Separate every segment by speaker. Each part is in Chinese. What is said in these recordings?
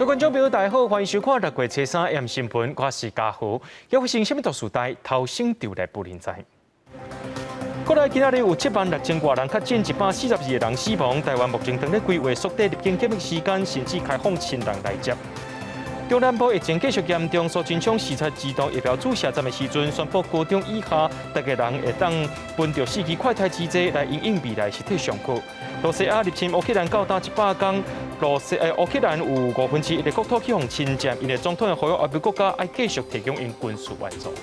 Speaker 1: 各位观众朋友，大家好，欢迎收看6月初3 AM 新闻，我是嘉豪。要发生什么大事代，头先就来不能知。国内今仔日有76000多人确诊，142个人死亡。台湾目前正在规划缩短入境检疫时间，甚至开放亲人来接。中南部疫情继续严重，苏贞昌视察机动疫苗注射站的时阵，宣布高中以下大家人会当分着4期快筛机制来因应未来实体上课。罗西亚入侵乌克兰到达100天，乌克兰有1/5的国土起予侵占，因为总统呼吁外部国家要继续提供因军事援助。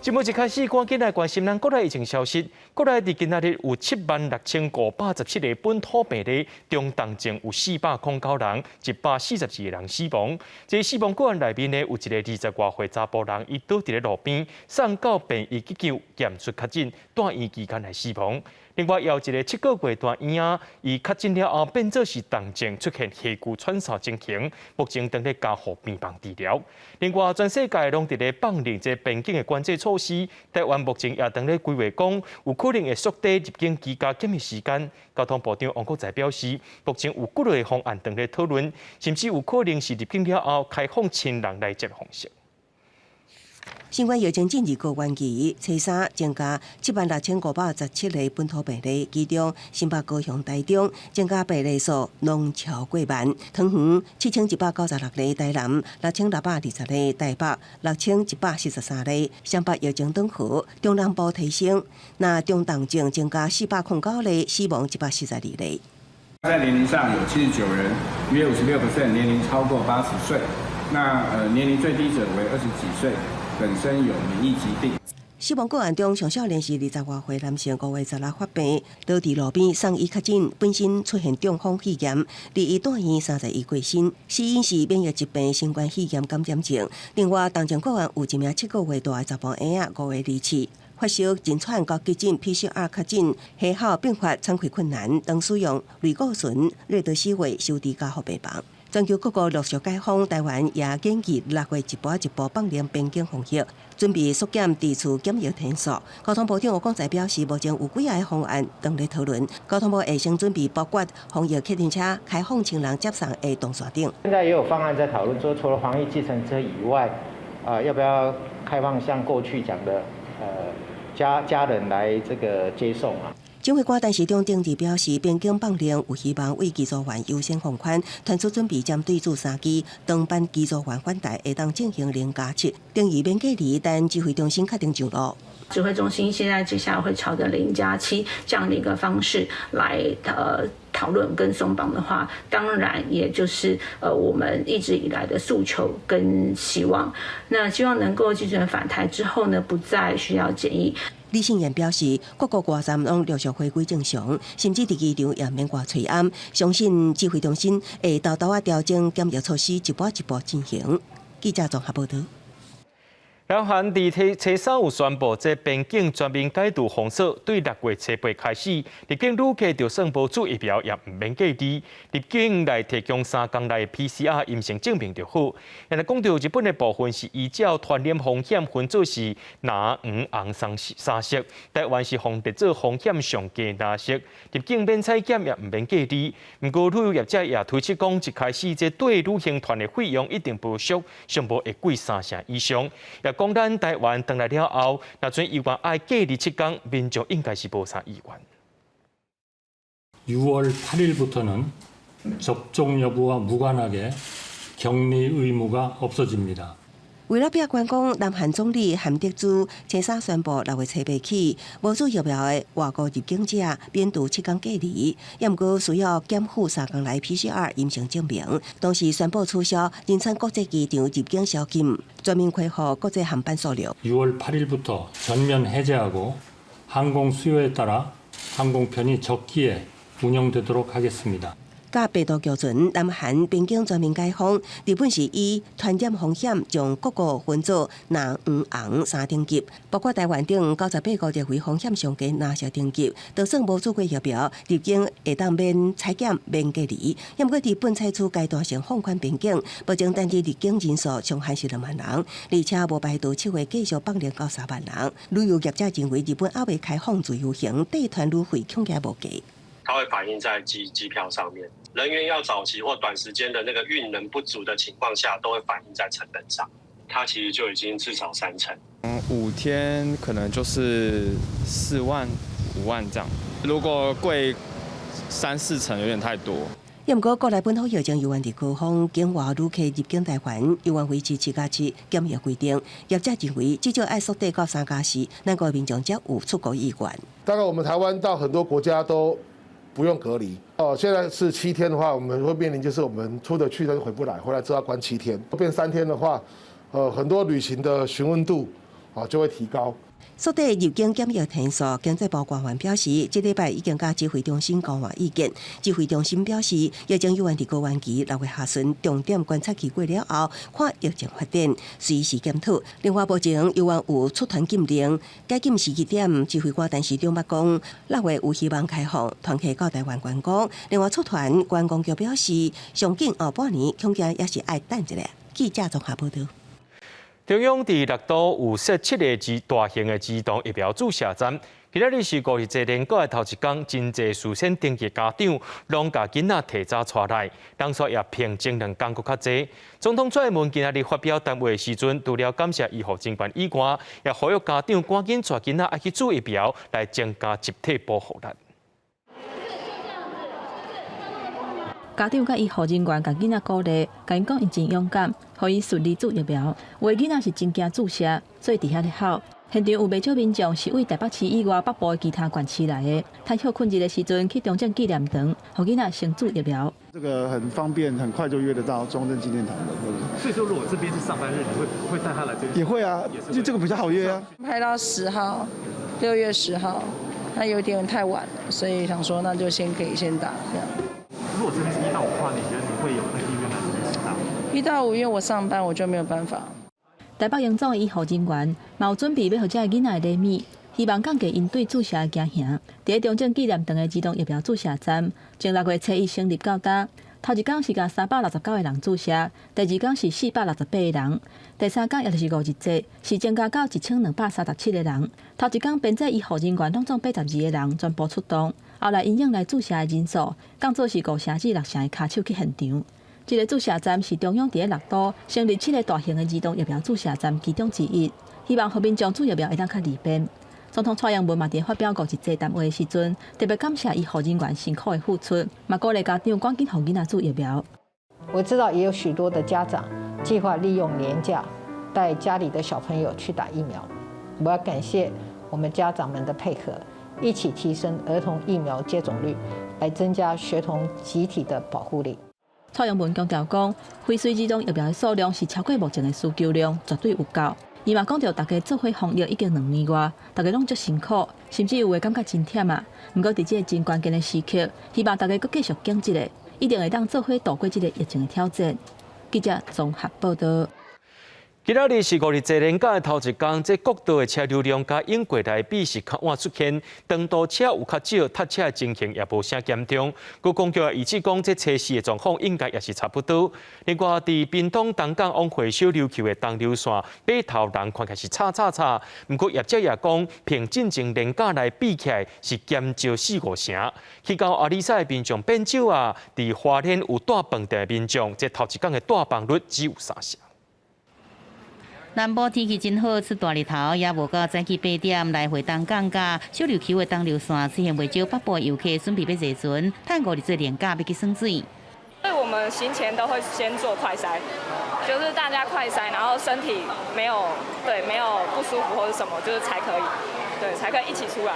Speaker 1: 节目一开始，赶紧来关心咱国内疫情消息。国内伫今仔日有76517个本土病例，中重症有409人，142个人死亡。这死亡个案内面呢，有一个20多岁查甫人，伊倒伫咧路边，送到病院急救，验出确诊，住院期间来死亡。另外，也有一个7个月大婴儿，伊确诊了后变做是重症，出现气鼓喘嗽情形，目前正在加护病房治疗。另外，全世界拢伫咧放任这边境的管制措施，台湾目前也正在规划讲，有可能会缩短入境居家检疫时间。交通部长王国材表示，目前有几类方案正在讨论，甚至有可能是入境了后开放亲人来接方式。
Speaker 2: 新冠疫情进入高原期，初三增加76517个本土病例，其中新北、高雄、台中增加病例数拢超过万。桃园7196例，台南6620例，台北6113例。双北疫情转好，中南部提升，那中重症增加409例，死亡142例。
Speaker 3: 在年龄上有79人，约56%年龄超过80岁。那年龄最低者为20几岁。本身有免疫疾病。
Speaker 2: 死亡个案中，上少年是20多岁男性，5月16发病，倒伫路边送医确诊，本身出现中风肺炎，离医住院31过身，死因是免疫疾病新冠肺炎感染症。另外，重症个案有一名7个月大的查甫婴仔，5月27发烧、真喘，到急诊 PCR 确诊，下校并发喘气困难，当使用类固醇、瑞德西韦收治加护病房。全球各国陆续解封，台湾也建议6月一步一步放宽边境防疫，准备缩减地处检疫天数。交通部长吴广才表示，目前有几个方案正在讨论。交通部会先准备包括防疫客运车开放亲人接送的动线等。
Speaker 4: 现在也有方案在讨论，说除了防疫计程车以外，要不要开放像过去讲的，家人来这个接送啊？
Speaker 2: 指挥官陈时中定日表示，边境放零有希望为机组员优先放宽，传出准备针对住3机长班机组员返台，会当进行0+7，定义免隔离，但指挥中心确定上路。
Speaker 5: 指挥中心现在接下来会朝着0+7这样的一个方式来讨论跟松绑的话，当然也就是我们一直以来的诉求跟希望。那希望能够基准返台之后呢，不再需要检疫。
Speaker 2: 李信言表示，各国外站拢陆续回归正常，甚至伫机场也免挂催安。相信指挥中心会偷偷调整检疫措施，一步一步进行。记者综合报道。
Speaker 1: 南韩伫初3有宣布，这边境全面解除封锁，对6月初8开始，入境旅客就算无注疫苗也唔免隔离，入境来提供3天内 PCR 阴性证明就好。现在讲到日本的部分是依照传染风险分做是蓝、黄、红三色，台湾是分别做风险上低蓝色，入境免采检也唔免隔离。不过旅游业者也推测讲，一开始这对旅行团的费用一定不俗，上无会贵3成以上。讲咱台湾回来了后，那阵以往爱隔离7天，民众应该是无啥意愿。
Speaker 6: 6월 8일부터는 접종 여부와 무관하게 격리 의무가 없어집니다.
Speaker 2: 为了避关公，南韩总理韩德洙初3宣布6月初8起，无注疫苗的外国入境者免除7天隔离，也毋过需要检附3天来 PCR 阴性证明。同时宣布取消仁川国际机场入境宵禁，全面恢复国际航班数量。
Speaker 6: 6월 8일부터 전면 해제하고 항공 수요에 따라 항공편이 적기에 운영되도록 하겠습니다.
Speaker 2: 甲病毒共存，南韩边境全面解封。日本是以传染风险将各国分做蓝、黄、红3等级，包括台湾等98个列为风险上低蓝色等级。就算无做过疫苗，入境会当免采检、免隔离。也毋过日本采取阶段性放宽边境，目前单日入境人数上限是2万人，而且无排除7月继续放量到3万人。旅游业者认为，日本还未开放自由行，带团旅费恐惊无价。
Speaker 7: 它会反映在机票上面。人员要早期或短时间的那个运能不足的情况下，都会反映在成本上。它其实就已经至少3成。
Speaker 8: 5天可能就是4万、5万这样。如果贵3、4成，有点太多。
Speaker 2: 不过，国内本土疫情有关伫高峰，境外旅客入境台湾，有关维持7+7检疫规定。业者认为，至少要缩短到3+4，咱国民众才有出国意愿。
Speaker 9: 大概我们台湾到很多国家都不用隔离。现在是7天的话，我们会面临就是我们出得去但是回不来，回来之后要关7天。变3天的话，很多旅行的询问度就会提高。
Speaker 2: 缩短入境检疫天数，经济部官员表示，这礼拜已经甲指挥中心交换意见。指挥中心表示，疫情有关伫高原期6月下旬重点观察期过了后，看疫情发展，随时检讨。另外，目前有关有出团禁令，解禁时点，指挥官陈时中捌讲，6月有希望开放团客到台湾观光。另外，出团观光局表示，上紧后半年恐惊也是爱等一下。记者综合报道。
Speaker 1: 中央伫6都有设7个大型的自动疫苗注射站。今仔日是5日节连假的头一天，真侪事先登记家长拢甲囡仔提早带来，人数也平前2天搁较侪。总统蔡英文今仔日发表谈话的时阵，除了感谢医护人员以外，也呼吁家长赶紧带囡仔爱去注疫苗，来增加集体保护力。
Speaker 10: 家长甲医护人员甲囡仔鼓励，甲因讲因真勇敢，互伊顺利注疫苗。有的囡仔是真惊注射，所以伫遐咧哭。现场有不少民众是为台北市以外北部的其他县市来的，趁休困日的时阵去中正纪念堂，互囡仔先注疫苗。
Speaker 11: 这个很方便，很快就约得到中正纪念堂的。
Speaker 12: 所以说，如果这边是上班日，你会带他来这边？
Speaker 11: 也会啊，就这个比较好约啊。
Speaker 13: 排到10号，6月10号，那有点太晚了，所以想说那就可以先打这样。
Speaker 12: 如果真的是1到5的话，你觉得你会有那个意愿来这边打？1
Speaker 13: 到5，因为我上班，我就没有办法。
Speaker 10: 台北荣总的医护人员嘛有准备要互这个囡仔的礼物，希望降低因对注射的惊吓。伫中正纪念堂的自动疫苗注射站，从6月初1成立到今，头一天是甲369个人注射，第二天是468个人，第三天也就是5日节是增加到1237个人。头一天编制医护人员拢总82个人全部出动，后来因应来注射的人数，降做是5成至6成的骹手去现场。这个注射站是中央伫6都成立7个大型的自动疫苗注射站其中之一，希望互民众注疫苗会当较利便。总统蔡英文嘛伫发表5日节谈话的时阵，特别感谢医护人员辛苦的付出，嘛鼓励家长赶紧互囡仔注疫苗。
Speaker 14: 我知道也有许多的家长计划利用年假带家里的小朋友去打疫苗，我要感谢我们家长们的配合，一起提升儿童疫苗接种率，来增加学童集体的保护力。
Speaker 10: 蔡英文强调讲，非随自动疫苗的数量是超过目前的需求量，绝对有够。伊嘛讲到，大家做伙防疫已经2年外，大家拢足辛苦，甚至有诶感觉真忝啊。不过伫这个真关键的时刻，希望大家搁继续坚持咧，一定会当做伙度过这个疫情的挑战。记者综合报道。
Speaker 1: 今仔日是5日节连假的头一天，这国道的车流量甲英国内比是较晚出现，长途车有较少，塞车的情形也无啥严重。高公局预计讲，这车市的状况应该也是差不多。另外，伫屏东东港往回小琉球的东流线，码头人看起来是叉。不过业者也讲，平进前连假来比起来是减少4-5成。去到阿里山的民众变少啊，伫花莲有带饭店的民众，这头一天的带饭率只有3成。
Speaker 15: 南部天气真好，出大日头，也无到早起8点来回东港甲小琉球的东流线出现袂少北部游客准备要坐船，趁5日节连假要去耍水。
Speaker 16: 所以我们行前都会先做快筛，就是大家快筛，然后身体没有不舒服或者什么，就是才可以一起出来。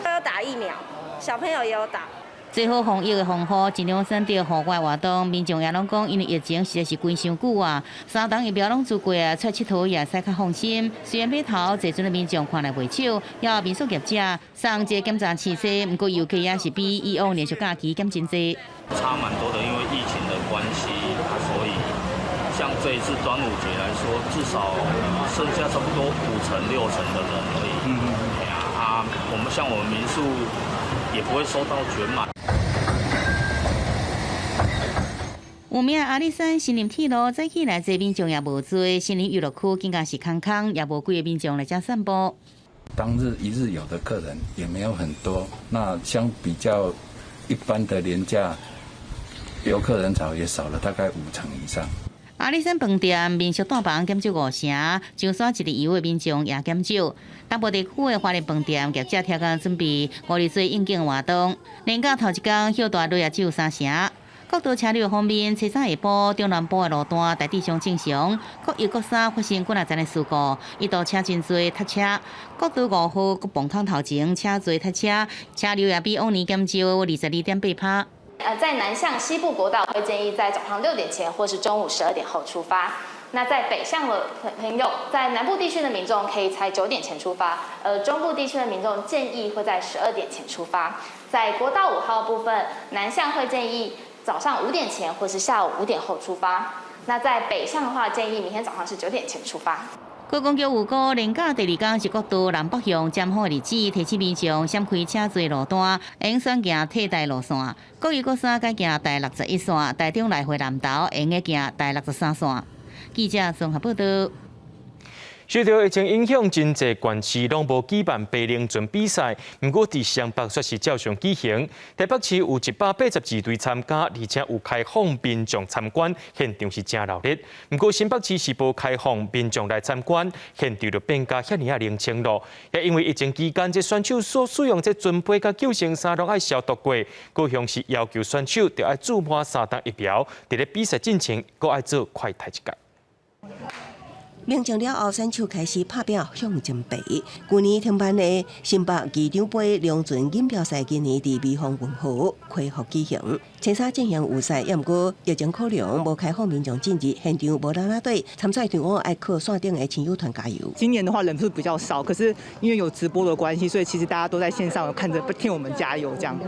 Speaker 17: 都有打疫苗，小朋友也有打。
Speaker 15: 最好防疫的方法，尽量选择户外活动。民众也拢讲，因为疫情实在是关伤久啊，3档疫苗拢做过啊，出佚佗也使较放心。虽然码头坐船的民众看来袂少，也有民宿业者送一个检查器械，不过游客也是比以往连续假期减真多。
Speaker 18: 差蛮多的，因为疫情的关系，所以像这一次端午节来说，至少剩下差不多5成6成的人而已。我们民宿也不会收到全满。
Speaker 15: 有名阿里山森林铁路早起来坐民众也无多，森林娱乐区更加是空空，也无几个民众来遮散步。
Speaker 19: 当日一日游的客人也没有很多，那相比较一般的廉价游客人潮也少了大概50%以上。
Speaker 15: 阿里山饭店民俗大房减少5成，上山一日游的民众也减少。东部地区的华人饭店业者调工准备5日做应景活动，连假头一天休大累也只有3成。国道车流方面，初三下晡中南部的路段大致上正常，国一、国三发生几啊件的事故，一度车真多塞车。国道5号国崩坑头前车多塞车，车流也比往年减少22.8%。
Speaker 20: 在南向西部国道会建议在早上6点前或是中午12点后出发。那在北向的朋友，在南部地区的民众可以在9点前出发，中部地区的民众建议会在12点前出发。在国道5号部分，南向会建议早上5点前或是下午5点后出发。那在北向的话，建议明天早上是9点前出发。
Speaker 15: 高公桥有高连假第2天是国道南北向尖峰的日子，提醒民众闪开车多路段，应选行替代路线。国一、国三改行第61线，台中来回南投应该行第63线。记者综合报道。
Speaker 1: 受到疫情影响，真济县市拢无举办白龙船比赛，不过伫双北却是照常举行。台北市有182队参加，而且有开放民众参观，现场是真热闹。不过新北市是无开放民众来参观，现场就变甲遐尔冷清咯。也因为疫情期间，这选手所使用这准备甲救生衫拢爱消毒过，高雄市要求选手就要注满3档疫苗，伫咧比赛进前，阁爱做快太一届。
Speaker 2: 鸣枪了后，选手开始拍表向前爬。去年停办的新北机场杯龙船锦标赛，今年伫美丰运河恢复举行。青衫进行预赛，也毋过疫情考量，无开放民众进入，现场无啦啦队，参赛队伍爱靠线顶的亲友团加油。
Speaker 21: 今年的话人数比较少，可是因为有直播的关系，所以其实大家都在线上看着替我们加油这样。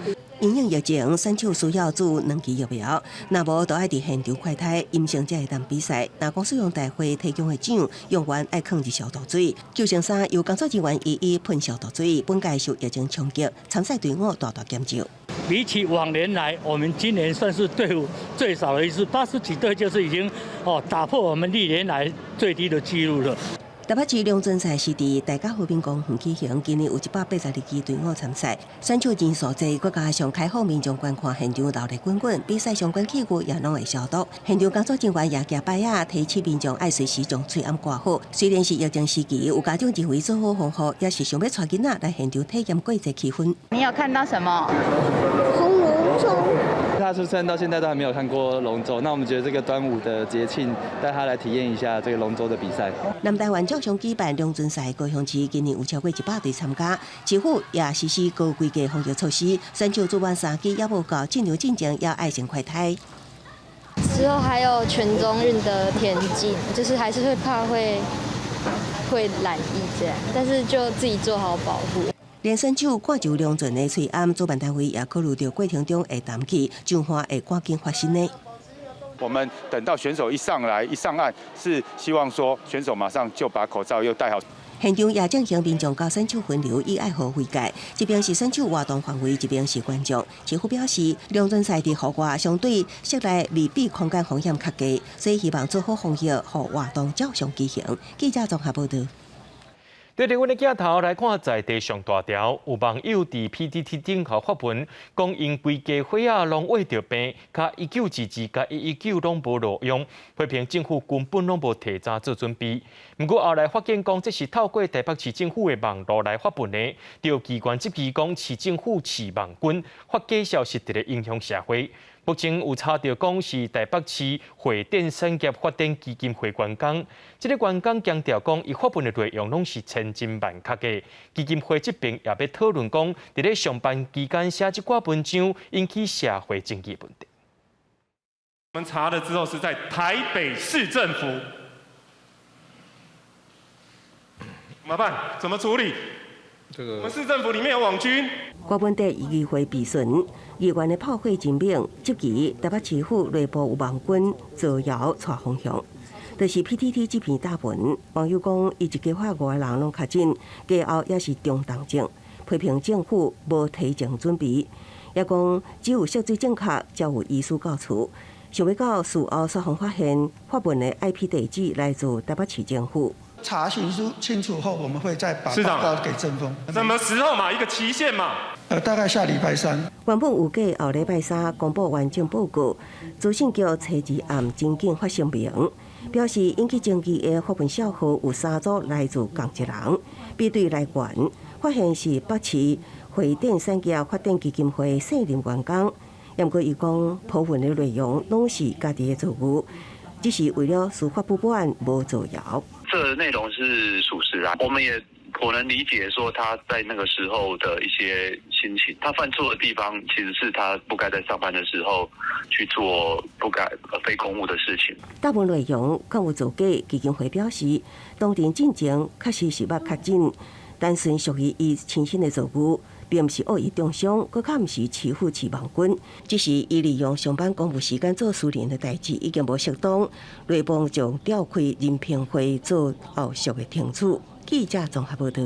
Speaker 2: 因应疫情，选手需要注2期疫苗，若无就爱伫现场快筛阴性才会当比赛。若讲使用大会提供的奖，用完爱放入消毒水。救生衫由工作人员一一喷消毒水。本届受疫情冲击，参赛队伍大大减少。
Speaker 22: 比起往年来，我们今年算是队伍最少的一次，80几队就是已经打破我们历年来最低的纪录了。
Speaker 2: 台北市龙舟赛是伫大甲和平公园举行，今年有182支队伍参赛，选手人数济，佮加上开放民众观看现场热闹滚滚，比赛相关器具也拢会消毒。现场工作人员也举牌仔提醒民众爱随时将嘴暗挂好。虽然是疫情时期，有家长认为做好防护，也是想要带囡仔来现场体验过节气氛。
Speaker 23: 你有看到什么？
Speaker 24: 红龙舟。
Speaker 25: 他出生到现在都还没有看过龙舟，那我们觉得这个端午的节庆，带他来体验一下这个龙舟的比赛。
Speaker 2: 南台湾照常举办龙舟赛，高雄市今年有超过100队参加，市府也实施高规格防疫措施，选手做完3期也无够，进入进前要爱心快筛。
Speaker 24: 之后还有全中运的田径，就是还是会怕会染疫这样，但是就自己做好保护。
Speaker 2: 连选手赶就龙船的催暗，主办单位也考虑到过程中会淡气，上花会赶紧发生的。
Speaker 26: 我们等到选手一上岸，是希望说选手马上就把口罩又戴好。
Speaker 2: 现场也进行民众甲选手分流，以爱护卫界。一边是选手活动范围，一边是观众。市府表示，龙舟赛伫户外相对室内密闭空间风险较低，所以希望做好防疫，互活动照常举行。记者综合报道。
Speaker 1: 对着阮的镜头来看，在地上大条，有网友伫 PTT 顶头发文，讲因规家伙仔拢胃着病，甲1922甲119拢无路用，批评政府根本拢无提早做准备。不过后来发现讲，这是透过台北市政府的网络来发文的，着机关质疑讲市政府市网军发假消息，伫咧影响社会。目前有查到讲是台北市会电产业发展基金会员工，这个员工强调讲，伊发文的内容拢是千真万确的。基金会这边也要讨论讲，伫咧上班期间写这寡文章，引起社会争议问题。
Speaker 27: 我们查了之后是在台北市政府，怎么办？怎么处理？我们市政府里面有网军。
Speaker 2: 国文在议会闭巡，议员的炮火真猛，质疑台北市府内部有网军造谣带风向。就是 PTT 这篇大文，网友讲，伊一家伙5个人拢确诊，家后也是中重症，批评政府无提前准备，也讲只有涉罪正确才有医师告诉。想要到事后煞风发现发文的 IP 地址来自台北市政府。
Speaker 3: 查询书清楚后，我们会再把
Speaker 27: 市长
Speaker 3: 报告给政风。
Speaker 27: 什么时候嘛？一个期限嘛？
Speaker 3: 大概下礼拜3。
Speaker 2: 原本有计后礼拜3公布完整报告，资讯局初二暗侦警发声明，表示引起争议的福文小学有3组来自同一人，比对来源发现是北市会展产业发展基金会姓林员工。不过，伊讲部分的内容拢是家己的错误，只是为了司法不管无造谣。
Speaker 4: 这内容是属实啊，我们也可能理解说他在那个时候的一些心情。他犯错的地方其实是他不该在上班的时候去做不该非公务的事情。
Speaker 2: 大部分内容更有造假，基金会表示，当年进程确实是捌确诊，单纯属于伊亲身的错误。并不是恶意中伤，更较不是欺负市民军，只是伊利用上班公务时间做私人的代志，已经无适当，内部将召开任评会做后续的停处。记者综合报道。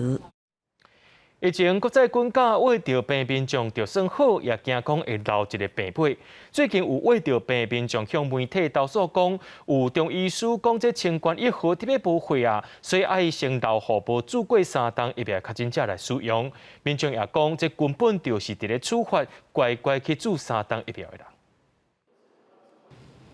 Speaker 1: 疫情国际军舰为着病民众着算好，也惊讲会留一个病尾。最近有为着病民众向媒体投诉讲，有中医师讲这清冠1号特别无血啊，所以爱先留互无住过3冬疫苗确诊者来使用。民众也讲，这根本就是伫咧处罚乖乖去住3冬疫苗的人。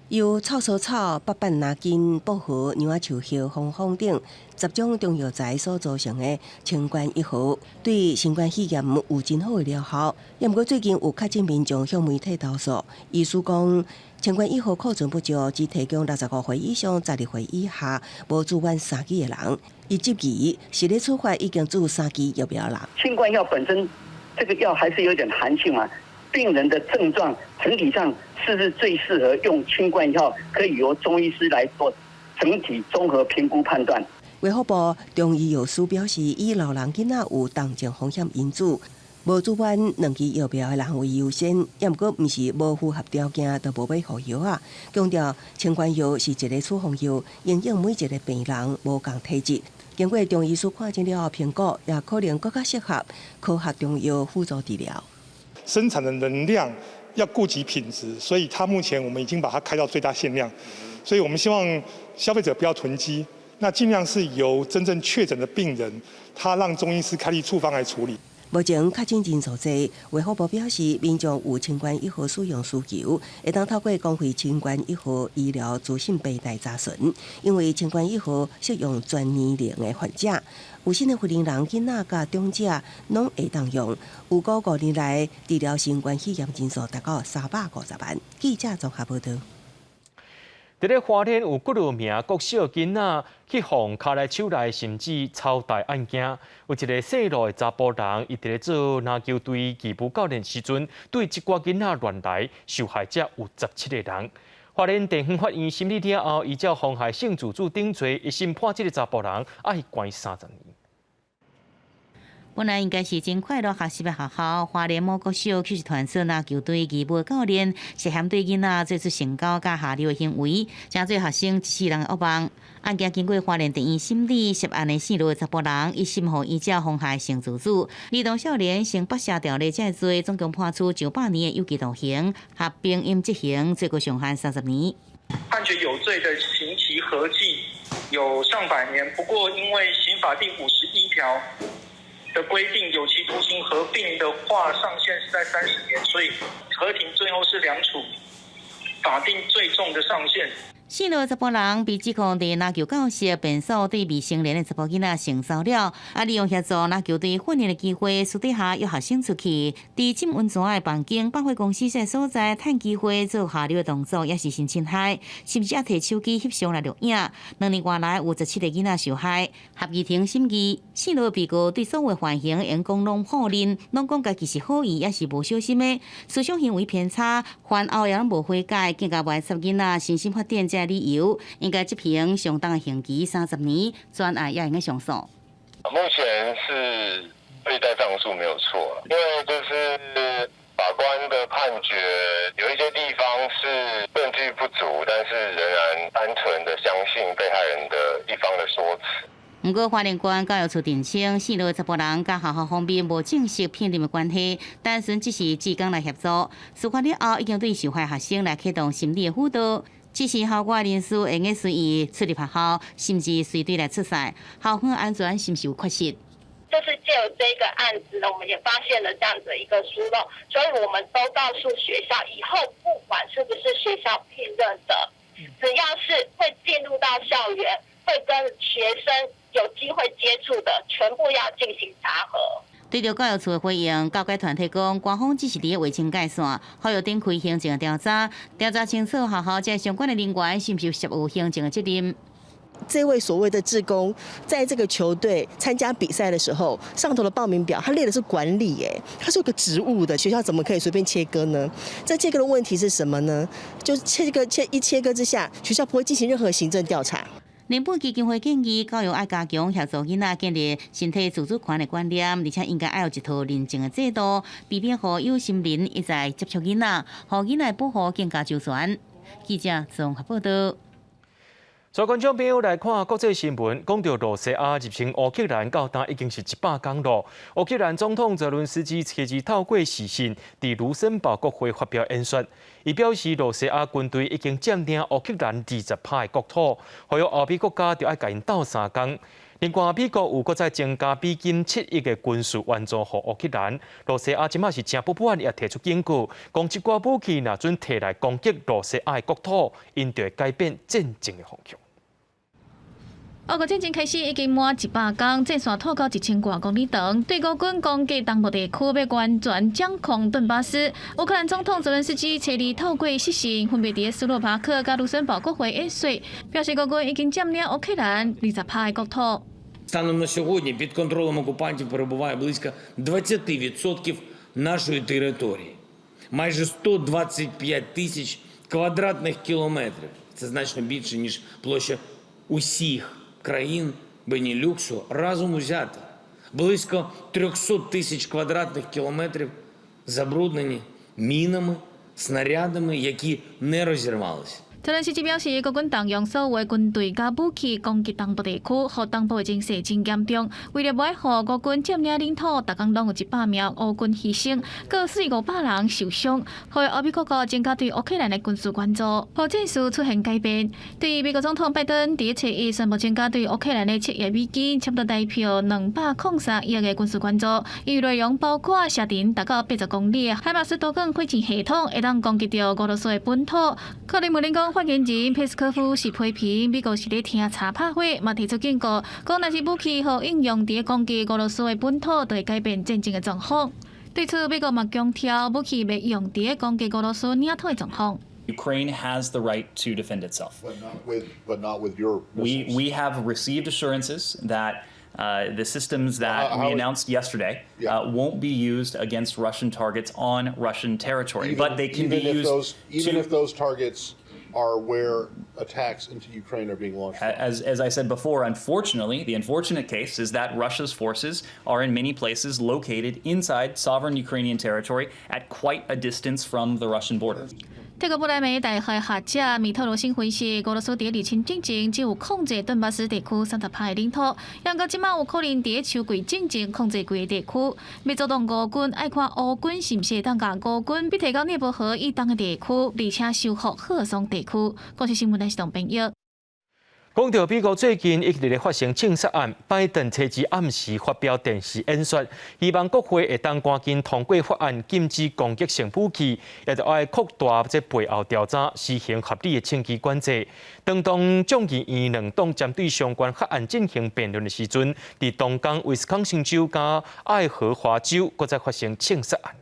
Speaker 2: 由草草草、八瓣拿根、薄荷、牛仔树叶、红枫等10种中药材所组成的清冠1号，对新冠肺炎有真好的疗效。不过最近有确诊民众向媒体投诉，医师讲清冠1号库存不足，只提供65岁以上、12岁以下无住院3期的人。伊质疑是咧处罚已经住3期疫苗人。
Speaker 5: 清冠药本身这个药还是有点寒性嘛。病人的症状整体上是不是最适合用清冠药？可以由中医师来做整体综合评估判断。
Speaker 2: 卫福部中医药师表示，以老人囡仔有重症风险因子，无住院2期疫苗的人为优先。不过，不是无符合条件就无买服药啊。强调清冠药是一个处方药，因应每一个病人无同体质。经过中医师看诊了后评估，也可能更加适合科学中药辅助治疗。
Speaker 6: 生产的能量要顾及品质，所以它目前我们已经把它开到最大限量，所以我们希望消费者不要囤积，那尽量是由真正确诊的病人，他让中医师开立处方来处理。
Speaker 2: 目前确诊人数多，卫福部表示，民众有清冠1号使用需求，会当透过公费清冠1号医疗资讯平台查询，因为清冠1号适用全年龄的患者。有新的惠龄人、囡仔甲长者拢会当用。有5年来治疗新冠肺炎人数达到350万。记者综合报道。
Speaker 1: 伫咧花莲有几多名国小囡仔去放骹内手内，甚至超大案件。有一个细路的查甫人，伊伫咧做篮球队义务教练时阵，对一寡囡仔乱来，受害者有17个人。花莲地方法院审理了后，依照妨害性自主定罪，一审判这个查甫人爱关30年。
Speaker 15: 本来应该是真快乐学习的学校，花莲某国小却是团做篮球队义务教练，涉嫌对囡仔做出性交加下流的行为，正做学生14人的恶梦。案件经过花莲地院审理，涉案的4路查甫人，一审互依照妨害性自主、儿童少年性剥削条例这罪，总共判处900年的有期徒刑，合并因执行，最高上限30年。
Speaker 7: 判决有罪的刑期合计有上百年，不过因为刑法第51条。的规定，有期徒刑合并的话，上限是在30年，所以合庭最后是2处法定最重的上限。
Speaker 15: 4路查甫人被指控伫篮球教室变数对未成年的查甫囡仔性骚扰，利用协助篮球队训练的机会，私底下约学生出去，伫浸温泉的房间、百货公司这所在趁机会做下流的动作，也是性侵害，甚至也摕手机翕相来录影。2年外来有17个囡仔受害，合议庭审议4路被告对所有犯行因讲拢否认，拢讲家己是好意，也是无小心的，思想行为偏差，犯后也拢无悔改，更加歪插囡仔身心发展。理由应该执行相当的刑期30年，专案也应该上诉。
Speaker 8: 目前是对待上诉没有错，因为就是法官的判决有一些地方是证据不足，但是仍然单纯的相信被害人的一方的说辞。
Speaker 15: 不过，花莲县教育处澄清，4路查甫人甲学校方面无正式聘任的关系，单纯只是志工来协助。司法了后，已经对受害学生来启动心理的辅导。只是校外人士会用随意出入学校，甚至随队来出赛，校方安全是不是有缺失？
Speaker 9: 就是借由这个案子呢，我们也发现了这样子一个疏漏，所以我们都告诉学校，以后不管是不是学校聘任的，只要是会进入到校园，会跟学生有机会接触的，全部要进行查核。
Speaker 15: 对着教育处的回应，教界团体讲，官方只是伫卫生界线，好有展开行政调查，调查清楚学校这相关的人员是不是涉有行政的责任。
Speaker 10: 这位所谓的志工，在这个球队参加比赛的时候，上头的报名表他列的是管理，他是有个职务的，学校怎么可以随便切割呢？在切割的问题是什么呢？就是切割之下，学校不会进行任何行政调查。
Speaker 15: 联邦基金会建议教育爱加强协助囡仔建立身体自主权的观念，而且应该要有一套认证的制度，避免予有心人一再接触囡仔，予囡仔保护更加周全。记者综合报道。
Speaker 1: 在观众朋友来看国际新闻，讲到罗西亚入侵乌克兰到今已经是100天了。乌克兰总统泽伦斯基车日透过视讯伫卢森堡国会发表演说，伊表示罗西亚军队已经占领乌克兰20%的国土，呼吁欧美国家就要甲因斗3天。另外，美国有搁再增加美金7亿的军事援助予乌克兰。罗西亚即马是真不满，也提出警告，讲即寡武器若准摕来攻击罗西亚的国土，因就会改变战争的方向。
Speaker 11: 俄国战争开始已经满100天，战线拖到1000多公里长，对俄军攻击东部地区，要完全掌控顿巴斯。乌克兰总统泽伦斯基车日透过视讯，分别伫斯洛伐克甲卢森堡国会演说，表示俄军已经占领乌克蘭20%的国土。
Speaker 12: Станом на сьогодні під контролем окупантів перебуває близько 20% нашої території. Майже 125 тисяч квадратних кілометрів. Це значно більше, ніж площа усіх країн Бенілюксу разом узяти. Близько 300 тисяч квадратних кілометрів забруднені мінами, снарядами, які не розірвалися.
Speaker 11: 泽连斯基表示，俄军动用所有的军队甲武器攻击东部地区，互东部的情势真严重。为了袂互俄军占领领土，逐天拢有100名俄军牺牲，各400-500人受伤。呼吁欧美各国增加对乌克兰的军事援助，互战事出现改变。对于美国总统拜登伫周一宣布增加对乌克兰的7亿美金，差不多代表203亿的军事援助。伊内容包括射程达到80公里的海马斯多管火箭系统，会当攻击到俄罗斯的本土。克里姆林宫发言人佩斯科夫是批评美国是咧听茶拍话，嘛提出警告，讲若是武器和应用伫攻击俄罗斯的本土，就会改变战争的状况。对此，美国嘛强调武器袂用伫攻击俄罗斯领土的状况。
Speaker 13: Ukraine has the right to defend itself.
Speaker 14: But not with your missiles.
Speaker 13: We have received assurances that the systems that we announced yesterday won't be used against Russian targets on Russian territory, but they can be used.
Speaker 14: Even if those targets are where attacks into Ukraine are being launched.
Speaker 13: As I said before, unfortunately, the unfortunate case is that Russia's forces are in many places located inside sovereign Ukrainian territory at quite a distance from the Russian border.
Speaker 11: 德国布莱梅大学学者米特罗辛分析，俄罗斯伫入侵进程只有控制顿巴斯地区30%的领土，然而即马有可能伫秋季进程控制规个地区。要阻挡俄军，爱看乌军是毋是会当甲俄军逼提到涅伯河以东的地区，而且收复赫松地区。国际新闻台是同朋友。
Speaker 1: 讲到美国最近一直咧发生枪杀案，拜登车日暗时发表电视演说，希望国会会当赶紧通过法案，禁止攻击性武器，也就爱扩大这背后调查，实行合理的枪支管制。当众议院两党针对相关法案进行辩论的时阵，伫东港威斯康星州甲爱荷华州，搁再发生枪杀案。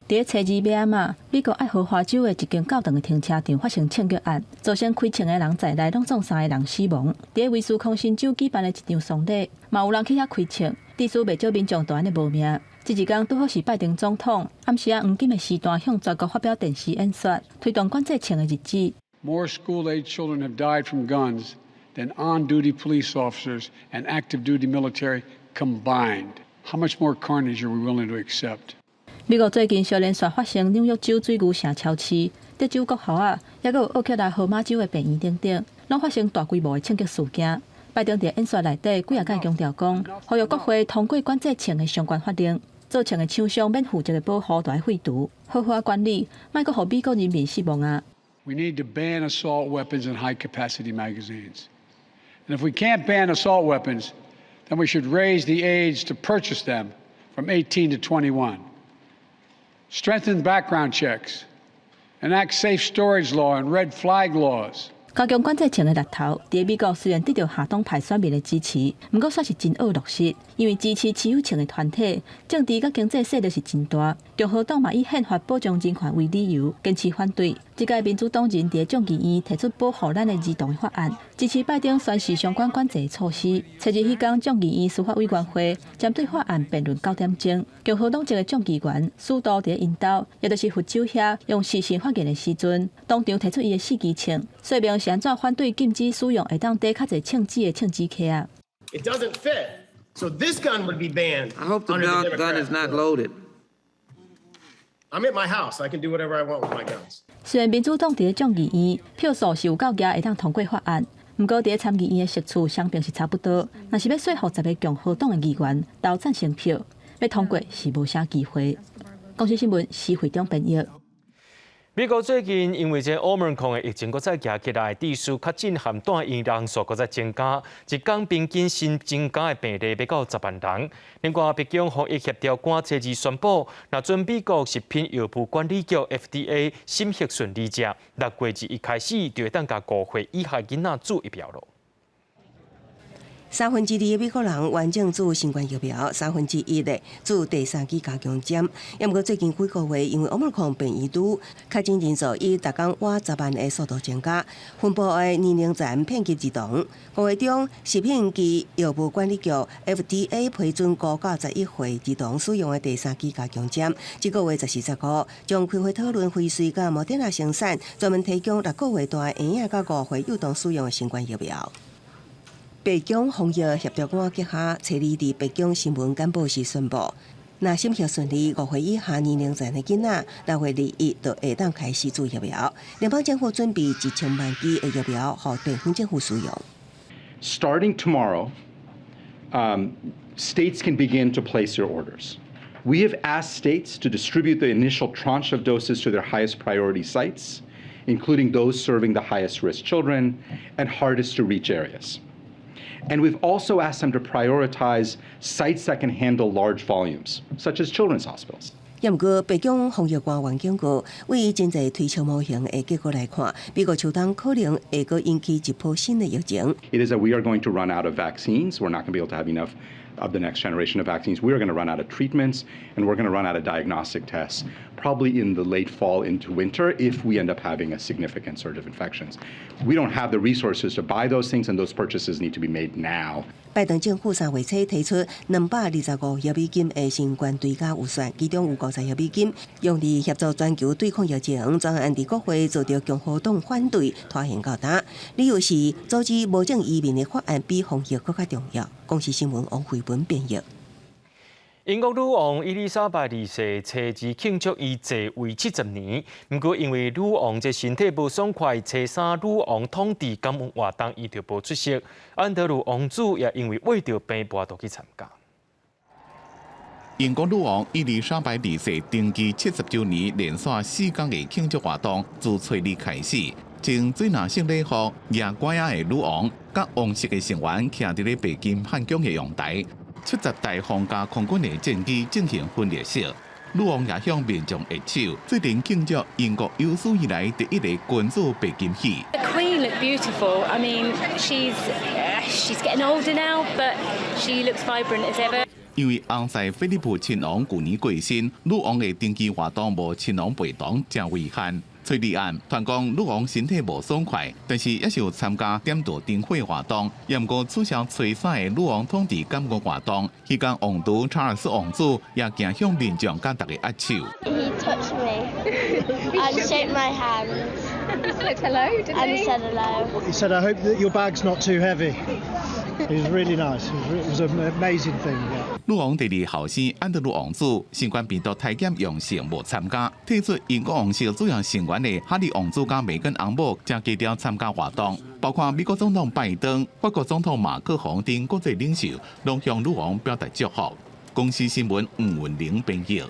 Speaker 23: 伫初二夜晚，美国爱荷华州的一间教堂的停车场发生枪击案，造成开枪的人在内拢总3个人死亡。伫威斯康星州举办的一场丧礼，嘛有人去遐开枪，致使袂少民众大安的无命。这一天拄好是拜登总统暗时黄金的时段向全国发表电视演说，推动管制枪的日子。
Speaker 28: More school-age children have died from guns than on-duty police officers and active-duty military combined. How much more carnage are we willing to accept?
Speaker 23: 美国最近接连续发生纽约州水牛城超市、德州国校啊，也有奥克兰荷马州的病院等等，拢发生大规模的枪击事件。拜登伫演说内底几啊届强调讲，呼吁国会通过管制枪的相关法令，造枪的厂商免负责的保护，就要废除，好好管理，莫阁互美国人民失望啊。
Speaker 28: We need to ban assault weapons and high-capacity magazines. And if we can't ban assault weapons, then we should raise the age to purchase them from 18 to 21. Strengthen background checks. Enact safe storage law and red flag laws.
Speaker 23: 加强管制枪的力头，伫美国虽然得到下党派选民的支持，不过却是真恶落实，因为支持持有枪的团体，政治甲经济势力是真大。共和党嘛以宪法保障人权为理由，坚持反对。这届民主党人伫众议院提出保护咱的儿童的法案，支持拜登宣示相关管制措施。初日迄天，众议院司法委员会针对法案辩论9点钟，共和党一个众议员数度伫因兜，也就是副手遐用视讯发言的时阵，当场提出伊的4支枪，说明是安怎反对禁止使用会当抵较侪枪支的枪支壳啊。
Speaker 16: It doesn't fit, so this gun would be banned.
Speaker 17: I hope the gun is not loaded.
Speaker 16: I'm at my house. I can do whatever I want with my guns.
Speaker 23: 虽然民主党伫众议院票数是有够额会当通过法案，不过伫参议院的席次相平是差不多。若是要说服10个共和党的议员投赞成票，要通过是无啥机会。公司新闻施惠中编译。
Speaker 1: 美国最近因为这Omicron的疫情再加起来，地区确诊和住院人数再增加，一天平均新增加的病例要到10万人。另外，北京防疫协调官初二宣布，若准美国食品药物管理局 FDA 审核顺利者，6月1日开始就会当甲5岁以下囡仔注疫苗了。
Speaker 2: 2/3的美国人完整注新冠疫苗，1/3的注第3剂加强针。也不过最近几个月，因为Omicron变异株，确诊人数以每天活10万的速度增加，分布的年龄层遍及儿童。5月中，食品及药物管理局 FDA 批准5到11岁儿童使用的第3剂加强针。这个月14、15将开会讨论辉瑞甲莫德纳生产，专门提供6个月大的婴儿甲5岁幼童使用的新冠疫苗。北京防疫协调官结下初二伫北京新闻简报时宣布，若审核顺利，5岁以下年龄层的囡仔6月2日就会当开始注疫苗。联邦政府准备1000万剂的疫苗，予地方政府使用。
Speaker 18: Starting tomorrow, states can begin to place their orders. We have asked states to distribute the initial tranche of doses to their highest priority sites, including those serving the highest risk children and hardest to reach areas. And we've also asked them to prioritize sites that can handle large volumes, such as children's hospitals.
Speaker 2: 也毋过，北京防疫官员警告，为真侪推敲模型的结果来看，美国秋冬可能会阁引起一波新的疫情。
Speaker 18: It is that we are going to run out of vaccines. We're not going to be able to have enough of the next generation of vaccines. We are going to run out of treatments, and we're going to run out of diagnostic tests, probably in the late fall into winter if we end up having a significant surge of infections. We don't have the resources to buy those things, and those purchases need to be made now.
Speaker 2: 拜登政府3月初提出225亿美金的新冠追加预算，其中有50亿美金用于协助全球对抗疫情。专案伫国会遭到共和党反对，拖延到今，理由是阻止无证移民的法案比防疫更加重要。公司新闻王慧文编译。英国女王伊丽莎白二世初二庆祝伊继位70年，不过因为女王这身体无爽快，初三女王统治感恩活动伊就无出席。安德鲁王子也因为为着病无法去参加。
Speaker 19: 英国女王伊丽莎白二世登基70周年连续4天的庆祝活动，自初二开始。穿水蓝色礼服、亚乖仔的女王，甲王室的成员徛伫咧白金汉宫的阳台。出席大皇家空军的战机进行分列式，女王也向民众握手，最能庆祝英国有史以来第一个君主白金禧。
Speaker 20: The Queen looked beautiful. I mean, she's getting older now, but she looks vibrant as ever.
Speaker 19: 因为昂塞菲利普亲王去年过身，女王的登基活动无亲王陪同，真遗憾。崔立案传讲女王身体无爽快，但是也是有参加点灯灯会活动，也毋过取消初三的女王统治感恩活动。迄天王储查尔斯王子也行向民众甲大家握手。
Speaker 21: He touched me and shook my hand.
Speaker 20: Said hello, didn't he?
Speaker 21: And said hello.
Speaker 22: He said, "I hope that your bag's not too heavy." It was really nice. It was an amazing thing.
Speaker 19: 女王第二后生安德鲁王子新冠病毒体检阳性无参加，退出英国王室主要成员的哈利王子甲梅根翁某正低调参加活动，包括美国总统拜登、法国总统马克宏等国际领袖，拢向女王表达祝福。公司新闻吴文玲编译。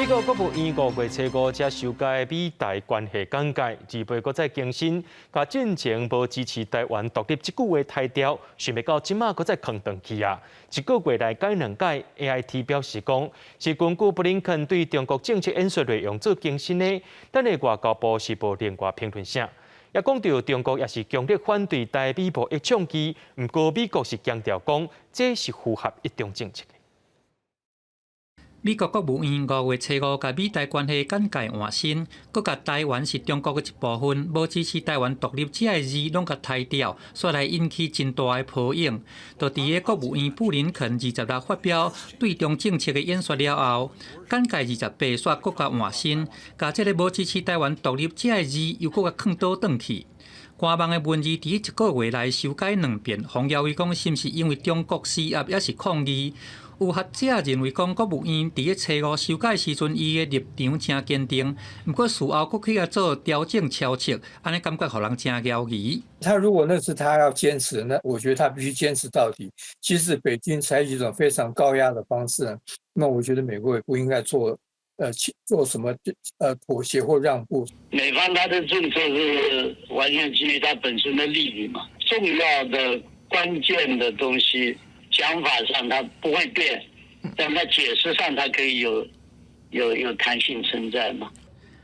Speaker 1: 美国国务院5月初5才修改美台关系简介，预备搁再更新，甲进前无支持台湾独立这句话汰掉，想要到即马搁再坑回去啊！一个月来改2改 ，AIT 表示讲是根据布林肯对中国政策演说内容做更新的，但係外交部是无另外评论啥。也讲到中国也是强烈反对台美贸易倡议，不过美国是强调讲这是符合一中政策。
Speaker 3: 美国国务院5月初5甲美台关系简介换新，佮甲台湾是中国的一部分，无支持台湾独立这个字拢甲汰掉，煞来引起真大的波影。就伫个国务院布林肯26发表对中政策的演说了后，简介28煞佮甲换新，甲这个无支持台湾独立这个字又佮甲放倒转去。官方的文字伫1个月内修改2遍，黄耀威讲是毋是因为中国施压也是抗议？有学者认为，讲国务院伫个初5修改时阵，伊个立场真坚定，不过事后佫去做调整敲切，安尼感觉互人真摇疑。
Speaker 4: 他如果那是他要坚持，那我觉得他必须坚持到底。即使北京采取一种非常高压的方式，那我觉得美国也不应该做什么妥协或让步。
Speaker 5: 美方他的政策是完全基于他本身的利益嘛，重要的关键的东西。讲法上它不会变，但它解释上它可以有弹性存在嘛。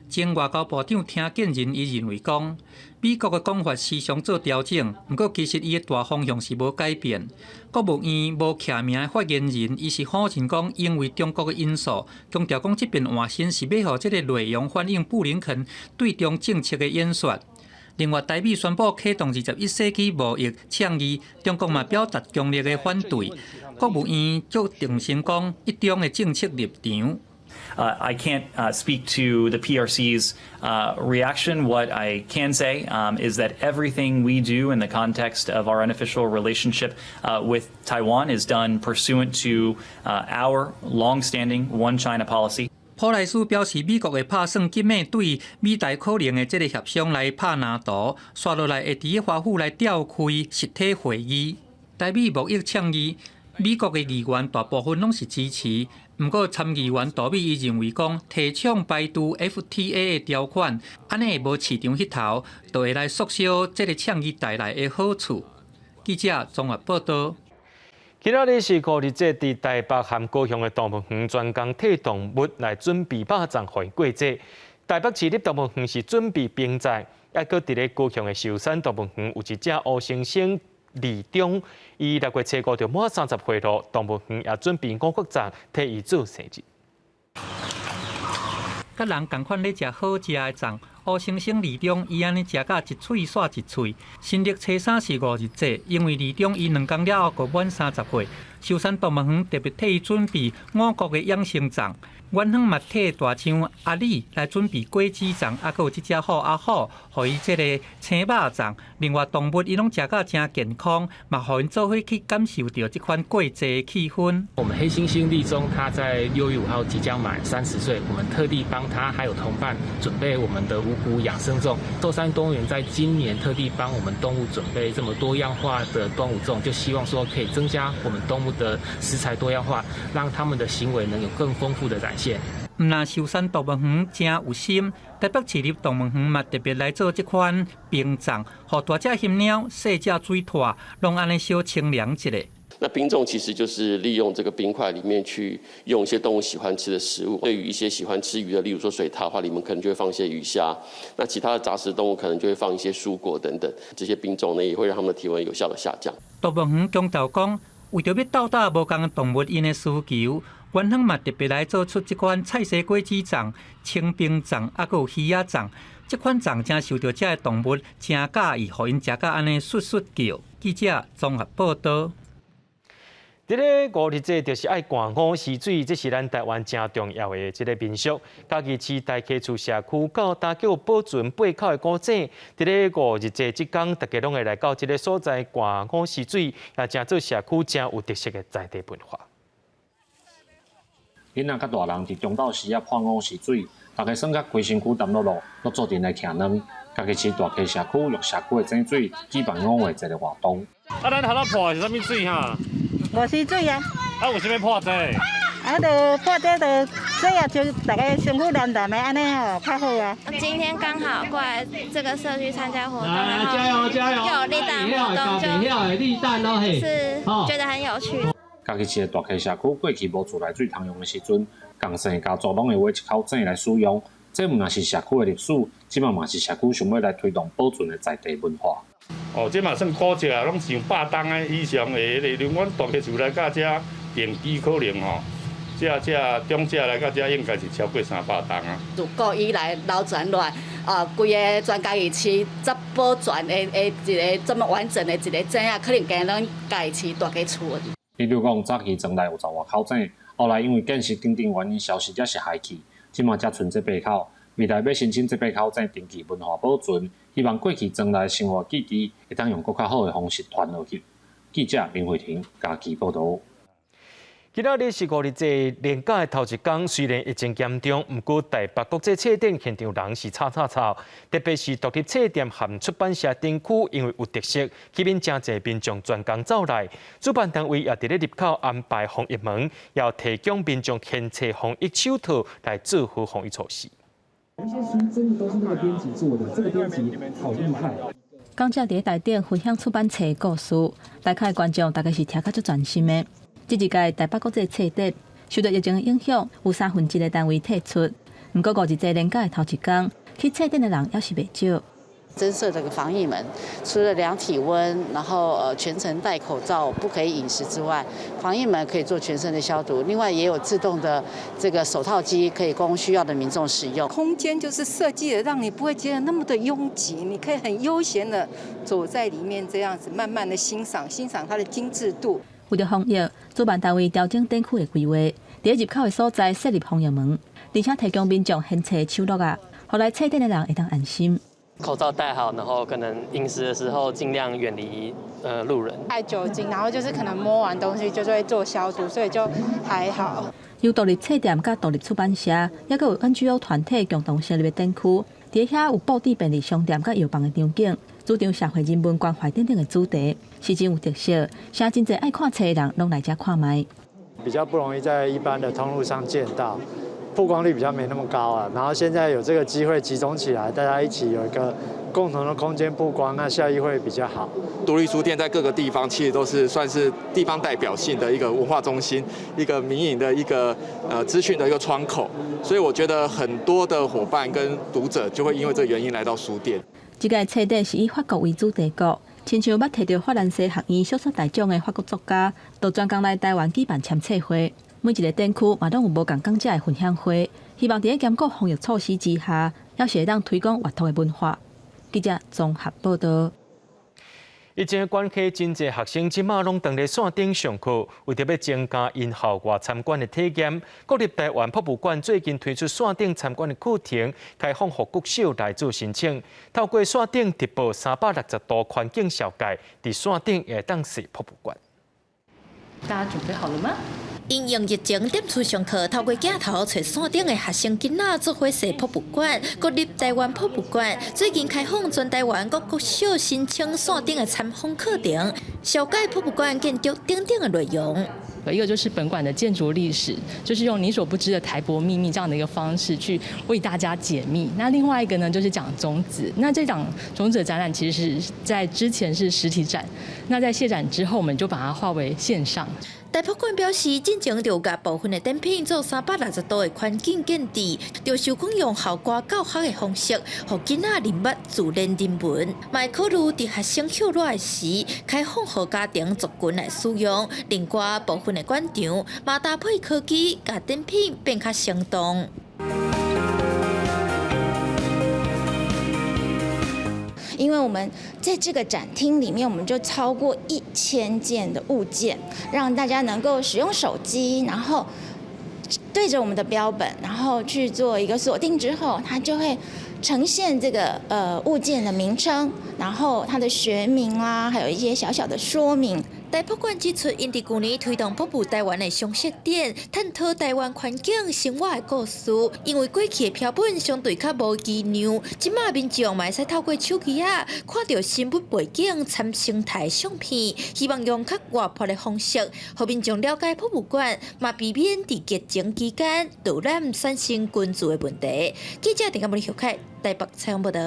Speaker 3: 前外交部长听见人伊认为讲，美国的讲法时常做调整，不过其实伊的大方向是无改变。国务院无徛名的发言人，伊是否认讲因为中国的因素，强调讲这边换新是要互这个内容反映布林肯对中政策的演说。另外，台美宣布启动21世纪贸易倡议，中国嘛表达强烈的反对。国务院就重申讲一中的政策立场。
Speaker 13: I can't speak to the PRC's reaction. What I can say is that everything we do in the context of our unofficial relationship with Taiwan is done pursuant to our long-standing One China policy.
Speaker 3: 普莱斯表示，美国会拍算今日对美台可能的这个协商来拍蓝图，刷落来会伫华府来召开实体会议。台美贸易倡议，美国的议员大部分拢是支持，不过参议员杜美伊认为讲提倡排除 FTA 的条款，安尼会无市场迄头，就会来缩小这个倡议带来的好处。记者综合报道。
Speaker 1: 今仔日是5日节，伫台北和高雄的动物园专工替动物来准备肉粽回过节。台北市立动物园是准备冰仔，还搁伫咧高雄的寿山动物园有一只乌猩猩李中，伊6月初5就满30岁咯。动物园也准备5谷粽替伊做生日。
Speaker 3: 甲人共款咧食好食的粽，乌猩猩李中伊安尼食甲一喙煞一喙。新历初3是5日节，因为李中伊2天了后，就满30岁。寿山动物园特别替伊准备5谷的养生粽。远方嘛替大象阿里来准备果子粽，还佫有一只虎阿虎，互伊即个青肉粽。另外动物伊拢食甲真健康，嘛互因做伙去感受到这款过节的气氛。
Speaker 6: 我们黑猩猩立中，他在6月5号即将满30岁，我们特地帮他还有同伴准备我们的五谷养生粽。寿山动物园在今年特地帮我们动物准备这么多样化的端午粽，就希望说可以增加我们动物的食材多样化，让他们的行为能有更丰富的展现。
Speaker 3: 毋但寿山动物园真有心，台北市立动物园嘛特别来做这款冰粽，互大只禽鸟、细只水獭，拢安尼小清凉一下。
Speaker 24: 那冰粽其实就是利用这个冰块里面去用一些动物喜欢吃的食物。对于一些喜欢吃鱼的，例如说水獭的话，里面可能就会放一些鱼虾；那其他的杂食动物可能就会放一些蔬果等等。这些冰粽呢，也会让它们的体温有效的下降。
Speaker 3: 动物园强调讲，为着要到达无同的动物因的需求。远方嘛特别来做出这款菜色果子粽、清冰粽，还佫有鱼仔粽。这款粽真受到这个动物真介意，互因食甲安尼簌簌叫。记者综合报道。
Speaker 1: 这个5日节就是爱灌午溪水，这是咱台湾真重要的一个民俗。嘉义市大溪厝社区到打叫保存背靠的古井，这个5日节即天，大家拢会来到这个所在灌午溪水，也真做社区真有特色的在地文化。
Speaker 25: 囡仔甲大人伫中昼时啊看午溪水，大家算甲规身躯澹落落，都做阵来徛卵。嘉义市大溪社区用社区的井水举办午的一个活动。
Speaker 26: 咱头仔泡的是啥物水哈？
Speaker 27: 五溪水啊。
Speaker 26: 有啥物泡这？
Speaker 7: 啊，就破这的，这样就大家辛苦难谈的安尼吼，较好啊。
Speaker 21: 今天刚好过来这个社区参加活动，
Speaker 8: 来加油加油！
Speaker 21: 又有立蛋活动，就是觉得很有趣。
Speaker 25: 家己市的大溪社区过去无自来水通用的时阵，共生家族拢会挖一口井来使用。这毋若是社区的历史，即嘛是社区想要来推动保存的在地文化。
Speaker 9: 哦，这嘛算古迹啊，拢是用100吨的以上的，例如阮大溪厝来到这电机可能吼，这中这来到这应该是超过300吨啊。
Speaker 10: 自古以来流传落来，规个全家己市则保存的一个这么完整的一个井啊，可能跟咱家己市大家厝。
Speaker 25: 比如讲，早期庄内有10外口井，后来因为建设等等原因消失，才是廃弃。即嘛才剩这8口，未来要申请这8口井登记文化保存，希望过去庄内的生活记忆会当用更较好的方式传落去。记者林慧婷家己报道。
Speaker 1: 今仔日是5日节连假的头一天，虽然疫情严重，不过台北国际册展现场人是吵，特别是独立册店和出版社展区，因为有特色，吸引真侪民众专工走来。主办单位也伫咧入口安排防疫门，要提供民众牵扯防疫手套来做好防疫措施。
Speaker 12: 有一些书真的都是那个编辑做的，这个编辑好厉害。
Speaker 23: 讲者伫台顶分享出版册的故事，来看的观众大概是听甲足专心的。这一届台北国际册展受到疫情的影响，有1/3的单位退出。不过5日节连假的头一天，去册展的人也是袂少。
Speaker 10: 增设这个防疫门，除了量体温，然后全程戴口罩，不可以饮食之外，防疫门可以做全身的消毒。另外也有自动的这个手套机，可以供需要的民众使用。
Speaker 15: 空间就是设计的，让你不会觉得那么的拥挤，你可以很悠闲的走在里面，这样子慢慢的欣赏它的精致度。
Speaker 23: 为了防疫，主办单位调整展区的规划，伫入口的所在设立防疫门，而且提供民众牵扯手套啊，后来册展的人会当安心。
Speaker 26: 口罩戴好，然后可能饮食的时候尽量远离路人。
Speaker 27: 带酒精，然后就是可能摸完东西就是会做消毒，所以就还好。
Speaker 23: 有独立册店甲独立出版社，也有 NGO 团体共同成立的展区，伫遐有布置便利商店甲药房的场景，主张社会人文关怀等等的主题，是真有特色，请真侪爱看册的人拢来遮看卖。
Speaker 29: 比较不容易在一般的通路上见到。曝光率比较没那么高啊，然后现在有这个机会集中起来，大家一起有一个共同的空间曝光，那效益会比较好。
Speaker 30: 独立书店在各个地方其实都是算是地方代表性的一个文化中心，一个民营的一个资讯的一个窗口，所以我觉得很多的伙伴跟读者就会因为这个原因来到书店。
Speaker 23: 这个册展是以法国为主题国，亲像捌摕到法兰西学院小说大奖的法国作家，都专工来台湾举办签册会。每一个展区嘛，拢有无共讲者的分享会，希望伫监管防疫措施之下，也是会当推广活动的文化。记者综合报道。疫情的关系，真侪学生即马拢踮咧线顶上课，为着要增加因校外参观的体验，国立台湾博物馆最近推出线顶参观的课程，开放予国小来做申请。透过线顶直播360度环境小界，伫线顶会当踅博物馆。
Speaker 31: 大家准备好了吗？
Speaker 32: 因应疫情点出上课，透过镜头找线顶的学生囡仔做伙踅博物馆。国立台湾博物馆最近开放全台湾各国小申请线顶的参访课程，小解博物馆建筑等等的内容。
Speaker 31: 一个就是本馆的建筑历史，就是用你所不知的台博秘密这样的一个方式去为大家解密。那另外一个呢，就是讲种子。那这场种子的展览其实是在之前是实体展，那在卸展之后，我们就把它化为线上。
Speaker 32: 台博馆表示，进前就甲部分的展品做360度的环境建置，就想讲用校外教学的方式，让囡仔认捌自然人文。卖考虑伫学生休热的时，开放予家庭族群来使用。另外部分的馆场嘛搭配科技，甲展品变较生动。
Speaker 33: 因为我们在这个展厅里面，我们就超过1000件的物件，让大家能够使用手机，然后对着我们的标本，然后去做一个锁定之后，它就会呈现这个物件的名称，然后它的学名啦，还有一些小小的说明。
Speaker 32: 台博馆指出，因伫去年推动北部台湾的常设展，探讨台湾环境生活的故事。因为过去的标本相对较无机量，即马民众嘛会使透过手机看到新闻背景、参生态相片，希望用较活泼的方式，互民众了解博物馆，嘛避免伫疫情期间导览产生群聚的问题。记者陈嘉文、小凯台北采访报道。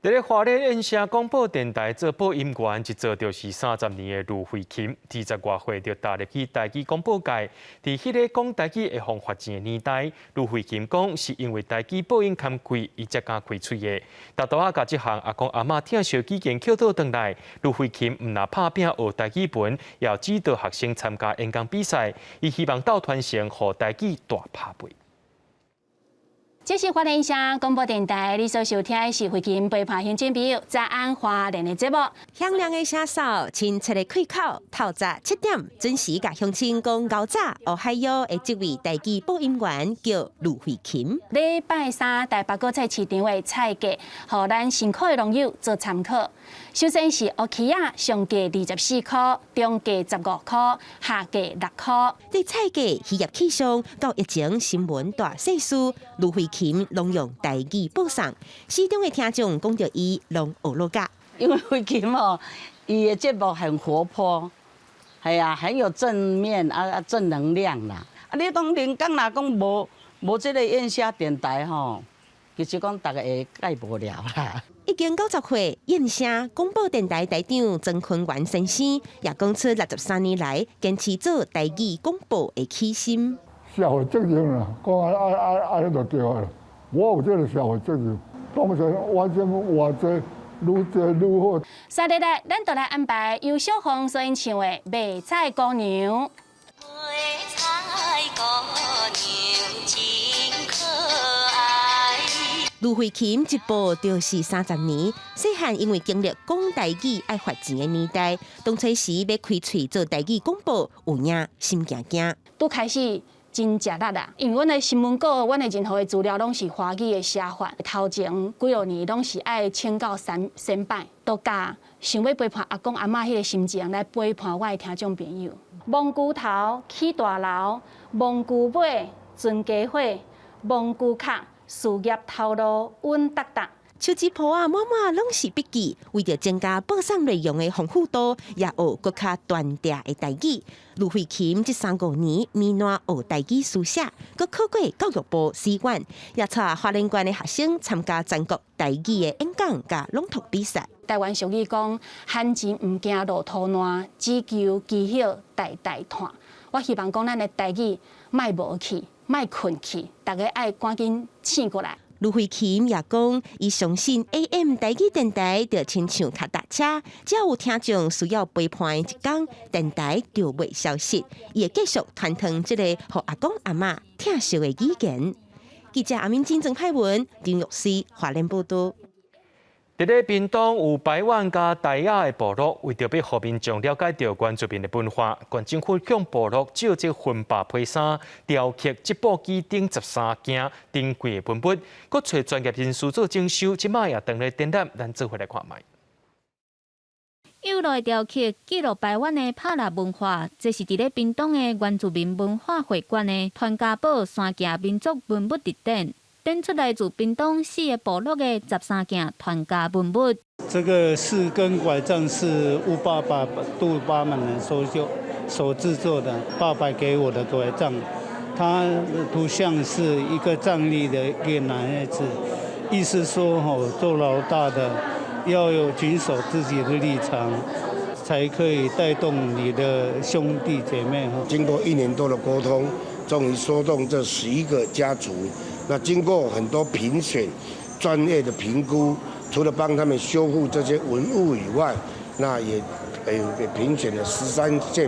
Speaker 1: 伫咧花莲燕城广播电台做播音员，一做就是30年的卢慧琴，20外岁就踏入去台语广播界。伫迄个讲台语会互发钱的年代，卢慧琴讲是因为台语播音欠贵，伊才敢开喙的。大多甲即项阿公阿嬷听小几件捡倒转来，卢慧琴毋若拍拼学台语文，也要指导学生参加演讲比赛。伊希望斗传承，互台语大拍背。
Speaker 2: 这是花莲县广播电台，你所收听的是慧琴陪伴乡亲朋友早安花莲的节目。
Speaker 4: 响亮的声哨，清澈的开口，透早7点准时甲乡亲讲高早。哦嗨哟的这位台语播音员叫卢慧琴。
Speaker 2: 礼拜三台北果菜市场的菜价，互咱辛苦的农友做参考。首先是乌鸡仔，上价24块，中价15块，下价6块。
Speaker 4: 对菜价渔业气象到疫情新闻大细事，卢慧琴拢用台语报送，市中的听众讲到伊拢学落甲。
Speaker 5: 因为慧琴哦，伊的节目很活泼，系啊，很有正面正能量啦。你讲连讲若讲无这个燕声电台吼，其实讲大家会介无聊啦。
Speaker 4: 已经90岁，燕声广播电台台长曾坤元先生也讲出63年来坚持做台语广播的起心。
Speaker 8: 社会责任啦，讲安尼就对了。我有这个社会责任，当然我这活做愈做愈好。
Speaker 2: 三日来，咱就来安排由小红所演唱的《卖菜姑娘》。
Speaker 4: 卢慧琴一播就是30年，细汉因为经历讲台语爱发钱的年代，当初时要开喙做台语广播，有影心惊惊。
Speaker 2: 拄开始真吃力啦，因为阮的新闻稿、阮的任何的资料拢是华语的写法，头前几落年拢是爱请教先摆，都甲想要陪伴阿公阿嬷迄个心情来陪伴我的听众朋友。蒙古头起大楼，蒙古尾存家伙，蒙古壳。事业头路稳当当，
Speaker 4: 手机簿啊，满满拢是笔记。为着增加报送内容的丰富度，也学更较端正的台语。卢慧琴这3-5年面难学台语书写，佮考过教育部试卷，也带花莲县的学生参加全国台语的演讲甲朗读比赛。
Speaker 2: 台湾俗语讲：罕钱毋惊落土烂，只求记晓代代传。我希望讲咱的台语莫无去。莫困去，大家爱赶紧醒过来。
Speaker 4: 卢慧琴也讲，伊相信 AM 台语电台就亲像脚踏车，只要有听众需要陪伴一天，电台就袂消失，伊会继续传承这个互阿公阿嬷听熟的语言。记者阿明金郑派文，张玉思华联报道。
Speaker 1: 伫咧屏东有排湾加台雅的部落，为着要互民众了解到原住民的文化，县政府向部落借这婚纱披衫、雕刻织布机等13件珍贵的文物，佮找专业人士做征收，即摆也当咧展览，咱做回来看卖。
Speaker 11: 有类雕刻记录台湾的帕拉文化，这是伫咧屏东的原住民文化会馆的团家宝三件民族文物特展。展出来自屏东4个部落的13件团家文物。
Speaker 14: 这个4根拐杖是吴爸爸杜巴们人所制作的，爸爸给我的拐杖，它的图像是一个站立的一个男孩子，意思说做老大的要有谨守自己的立场，才可以带动你的兄弟姐妹。
Speaker 16: 经过1年多的沟通，终于说动这11个家族。那经过很多评选、专业的评估，除了帮他们修复这些文物以外，那也评选了13件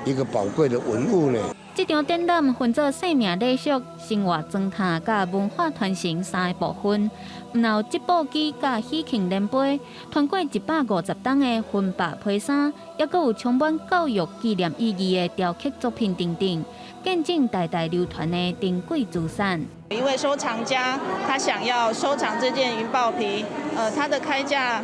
Speaker 16: 一个宝贵的文物呢。
Speaker 11: 这场展览分做生命礼俗、生活装塔甲文化传承3个部分，有织布机甲喜庆联杯，团过150档的婚纱披衫，也佫有充满教育纪念意义的雕刻作品等等，见证代代流传的珍贵资产。
Speaker 17: 一位收藏家，他想要收藏这件云豹皮，它的开价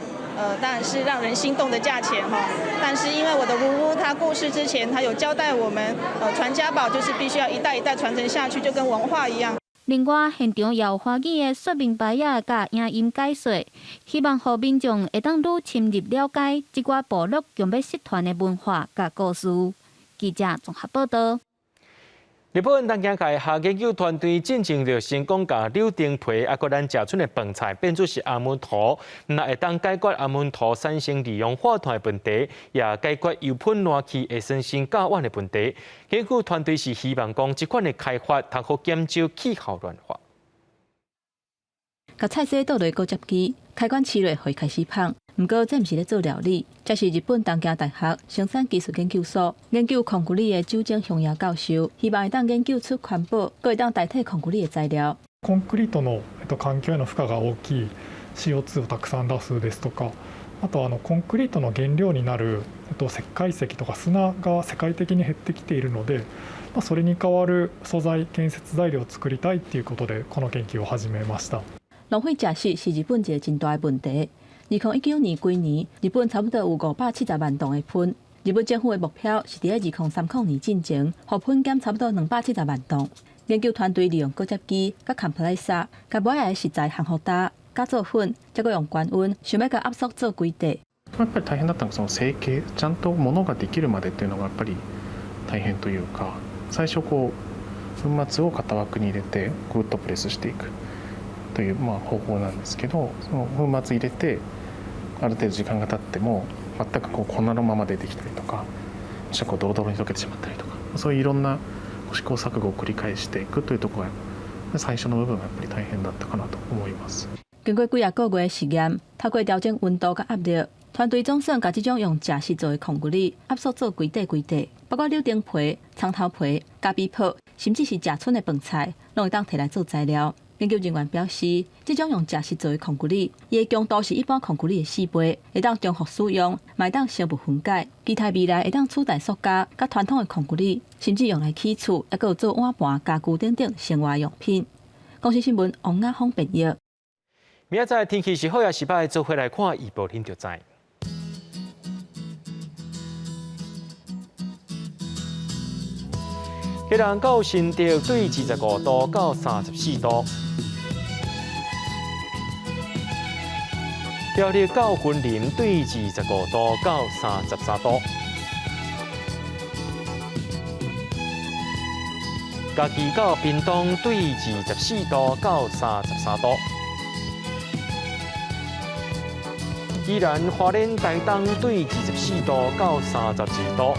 Speaker 3: 当然是让人心动的价钱哈。但是因为我的姑姑她过世之前，她有交代我们，传家宝就是必须要一代一代传承下去，就跟文化一样。
Speaker 11: 另外，现场也有华语的说明牌仔甲影音解说，希望让民众会当愈深入了解这寡部落强要社团的文化甲故事。记者综合报道。
Speaker 1: 日本东京界下研究团队进前就成功把柳丁皮啊，个咱食剩的饭菜变做是阿门陀，那会当解决阿门陀产生利用化团的问题，也解决油喷热气会产生甲烷的问题。研究团队是希望讲这款的开发，通好减少气候暖化。
Speaker 23: 甲菜色倒落高接机，开关7月会开始放。不过，这毋是咧做料理，这是日本东京大学生产技术研究所研究控骨力的酒井雄也教授，希望会当研究出环保，佮会当代替控骨力的材料。
Speaker 6: コンクリートの環境への負荷が大きい CO2 をたくさん出すですとか、あとコンクリートの原料になる石灰石とか砂が世界的に減ってきているので、それに代わる素材建設材料を作りたいっていうことでこの研究を始めました。
Speaker 23: 浪费食食是日本一个真大的问题。2019年规年，日本差不多有570万吨的喷。日本政府的目标是伫2030年进前，互喷减差不多270万吨。研究团队利用高接机、甲康普莱沙、甲买来的食材烘好打、加做粉，再佮用高温，想要甲压缩做规地。
Speaker 7: やっぱり大変だったのがその成形、ちゃんと物ができるまでっていうのがやっぱり大変というか、最初粉末を型枠に入れてぐっとプレスしていくという方法なんですけど、その粉末入れてある程度時間が経っても全く粉のまま出てきたりとか、もしくはドロドロに溶けてしまったりとか、そういういろんな試行錯誤を繰り返していくというところが最初の部分がやっぱり大変だったかなと思います。
Speaker 23: 经过几啊个月的实验，透过调整温度甲压力，团队总算把这种用假石做的控骨力压缩做规地，包括柳丁皮、葱头皮、咖啡泡，甚至是食剩的饭菜，拢会当摕来做材料。研究人员表示，这种用假石做的控骨力，伊的强度是一般控骨力的4倍，会当重复使用，嘛会当生物分解，期待未来会当取代塑胶甲传统的控骨力，甚至用来起厝，还有做碗盘、家具等等生活用品。公司新闻王雅芳编译。
Speaker 1: 明仔载天气是好也是歹，做回来看预报，恁就知。宜兰到新竹对25度到34度，苗栗到云林对25度到33度，嘉义到屏东对24度到33度，宜兰花莲台东对24度到32度。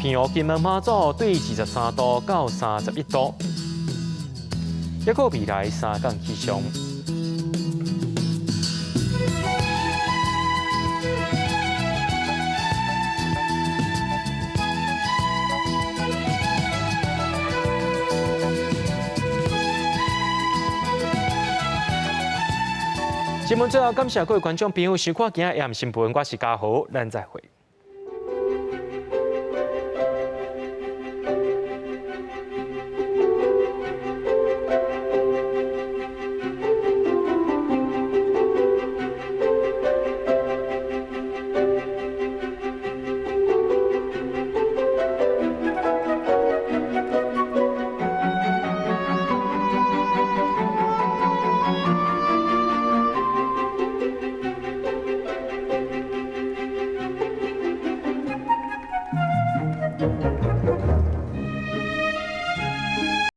Speaker 1: 平湖金门马祖对23度到31度，还有未来3天气象。新闻最后，感谢各位观众朋友收看今日AM新闻，我是嘉豪，咱再会。